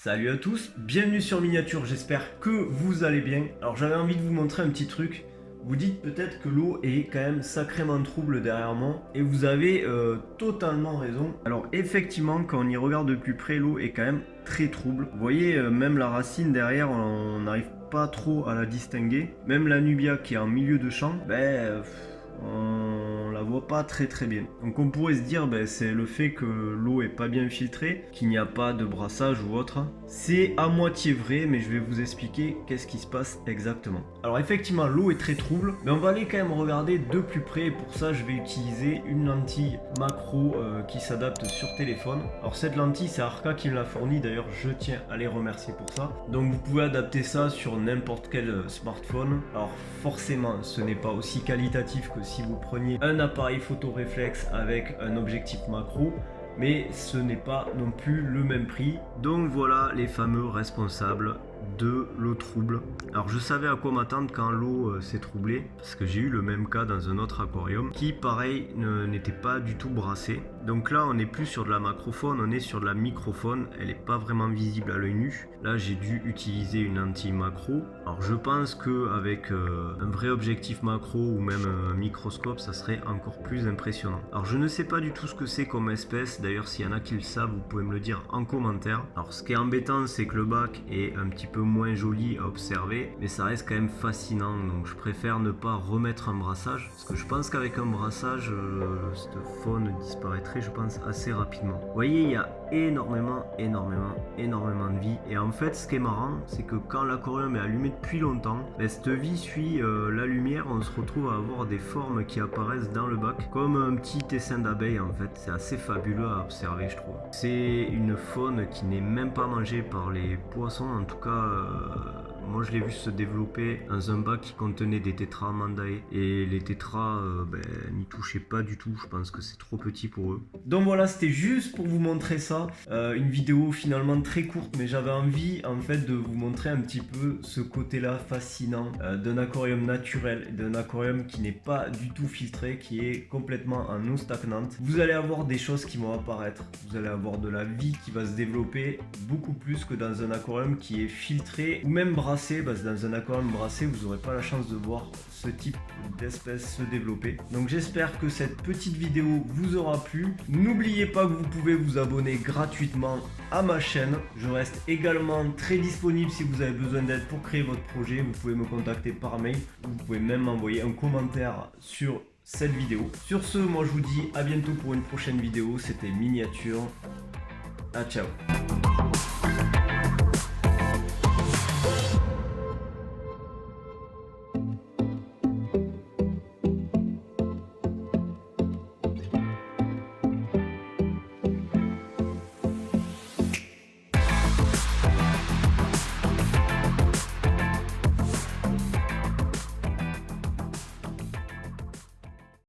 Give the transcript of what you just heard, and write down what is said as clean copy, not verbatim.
Salut à tous, bienvenue sur Miniature, j'espère que vous allez bien. Alors j'avais envie de vous montrer un petit truc. Vous dites peut-être que l'eau est quand même sacrément trouble derrière moi et vous avez totalement raison. Alors effectivement quand on y regarde de plus près, l'eau est quand même très trouble. Vous voyez même la racine derrière, on n'arrive pas trop à la distinguer. Même la nubia qui est en milieu de champ, on la voit pas très bien. Donc on pourrait se dire c'est le fait que l'eau est pas bien filtrée, qu'il n'y a pas de brassage ou autre. C'est à moitié vrai, mais je vais vous expliquer qu'est-ce qui se passe exactement. Alors effectivement l'eau est très trouble, mais on va aller quand même regarder de plus près. Et pour ça je vais utiliser une lentille macro qui s'adapte sur téléphone. Alors cette lentille c'est Arca qui me l'a fournie, d'ailleurs je tiens à les remercier pour ça. Donc vous pouvez adapter ça sur n'importe quel smartphone. Alors forcément ce n'est pas aussi qualitatif que si vous preniez un appareil photo réflexe avec un objectif macro, mais ce n'est pas non plus le même prix. Donc voilà les fameux responsables de l'eau trouble. Alors je savais à quoi m'attendre quand l'eau s'est troublée, parce que j'ai eu le même cas dans un autre aquarium qui pareil n'était pas du tout brassé. Donc là on n'est plus sur de la macrofaune, on est sur de la microfaune, elle n'est pas vraiment visible à l'œil nu. Là j'ai dû utiliser une lentille macro. Alors je pense qu'avec un vrai objectif macro ou même un microscope ça serait encore plus impressionnant. Alors je ne sais pas du tout ce que c'est comme espèce, d'ailleurs s'il y en a qui le savent vous pouvez me le dire en commentaire. Alors ce qui est embêtant c'est que le bac est un petit peu moins joli à observer, mais ça reste quand même fascinant, donc je préfère ne pas remettre un brassage parce que je pense qu'avec un brassage cette faune disparaîtrait je pense assez rapidement. Vous voyez il y a énormément de vie, et en fait ce qui est marrant c'est que quand l'aquarium est allumé depuis longtemps, cette vie suit la lumière, on se retrouve à avoir des formes qui apparaissent dans le bac comme un petit essaim d'abeilles. En fait c'est assez fabuleux à observer je trouve. C'est une faune qui n'est même pas mangée par les poissons, en tout cas moi je l'ai vu se développer dans un bac qui contenait des tétras mandae, et les tétras n'y touchaient pas du tout, je pense que c'est trop petit pour eux. Donc voilà, c'était juste pour vous montrer ça, une vidéo finalement très courte, mais j'avais envie en fait de vous montrer un petit peu ce côté là fascinant d'un aquarium naturel, d'un aquarium qui n'est pas du tout filtré, qui est complètement en eau stagnante. Vous allez avoir des choses qui vont apparaître, vous allez avoir de la vie qui va se développer beaucoup plus que dans un aquarium qui est filtré ou même brassé. Dans un aquarium brassé vous n'aurez pas la chance de voir ce type d'espèce se développer. Donc j'espère que cette petite vidéo vous aura plu. N'oubliez pas que vous pouvez vous abonner gratuitement à ma chaîne. Je reste également très disponible si vous avez besoin d'aide pour créer votre projet. Vous pouvez me contacter par mail, vous pouvez même m'envoyer un commentaire sur cette vidéo. Sur ce, moi je vous dis à bientôt pour une prochaine vidéo. C'était Miniature. Ah ciao.